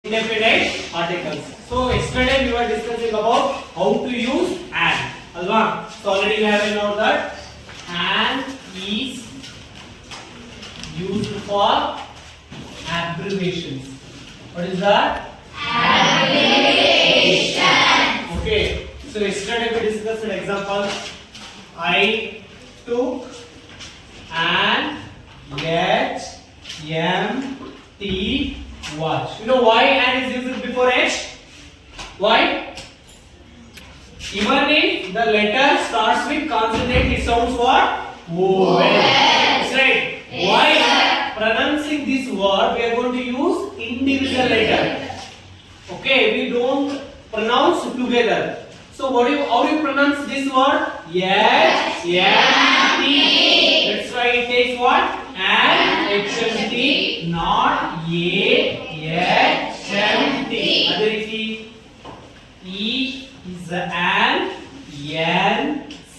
indefinite articles. So yesterday we were discussing about how to use and. Alva. So already we have known that and is used for abbreviations. What is that? Abbreviation. Okay. So yesterday we discussed an example. I took an HMT watch. You know why and is used before H? Why? Even if the letter starts with consonant, it sounds what? Vowel. That's right. While pronouncing this word, we are going to use individual letter. Okay, we don't pronounce together. So how do you pronounce this word? Yes, yeah, that's why it takes what? An HMT, not HMT. Adariki, E is an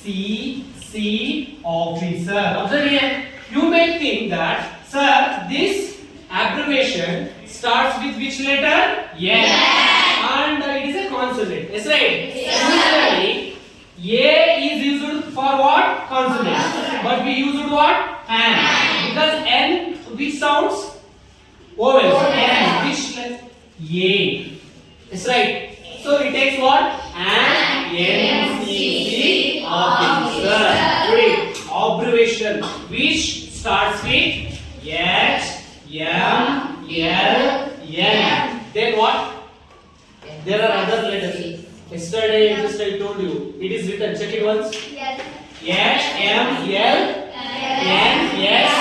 NCC officer. Observe here. You may think that, sir, this abbreviation starts with which letter? Yes. And it is a consonant. Yes, right? Usually, A is used for what? Consonant. But we used what? N. Because N, which sounds? Vowels. N, which letter? A. Yes, right? So it takes what? An NCC officer. Read. Abbreviation which starts with H, M, L, N. Then what? There are other letters. Yesterday, just I told you. It is written. Check it once. Yes. H, M, L, N, yes.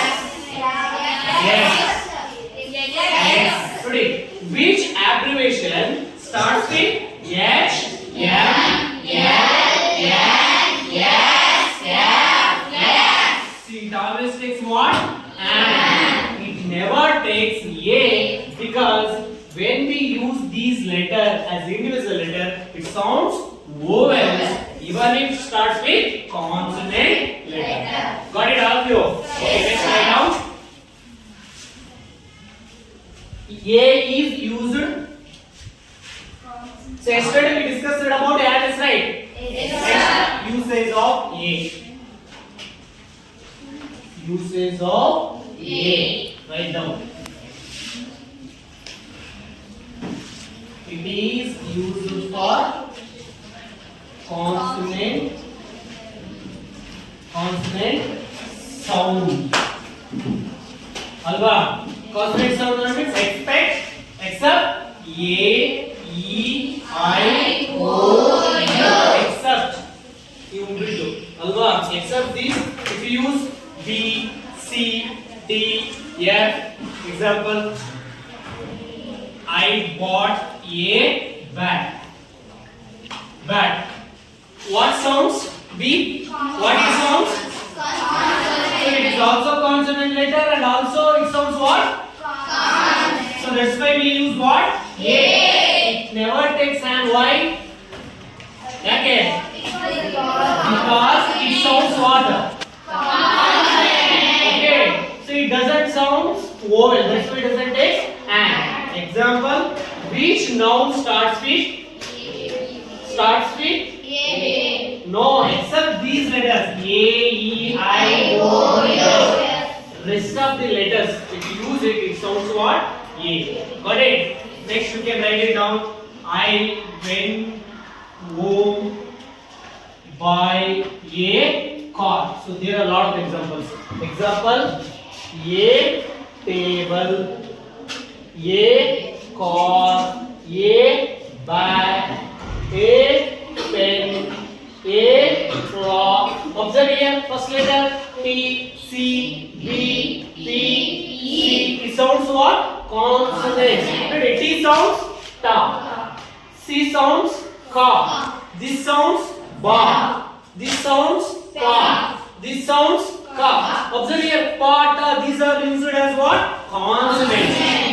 Yes. Ready. Which abbreviation starts with H, M, See, it always takes what? And. It never takes A because when we use these letters as individual letter, it sounds vowels even if it starts with consonant letter. Got it, all of you? Okay, let's write down. A is used. So yesterday we discussed about and, right? Next, usage of A. Usage of A. Write down. It is used for consonant sound. Alva. Consonant sound means expect, except A, E, I, O, U. Except. Alva. Except this, if you use B, C, D, F. Example. I bought a bat. Bat. What sounds? B. What it sounds? So it is also consonant letter and also it sounds what? So that's why we use what? A. It never takes an Y. Okay. Because it sounds what? Okay. So it doesn't sound vowel. That's why it doesn't take an. Example. Which noun starts with? No, except these letters. A, E, I, O, U. Rest of the letters, if you use it, it sounds what? A. Got it? Next you can write it down. I went home by a car. So there are a lot of examples. Example. A table, a car, a bag, a pen, a clock. Observe here, first letter T, C, B, P, C. It sounds what? Consonant. T sounds ta. C sounds ka. This sounds ba. This sounds pa. This sounds ka. Observe here, pa, ta. These are used as what? Consonants.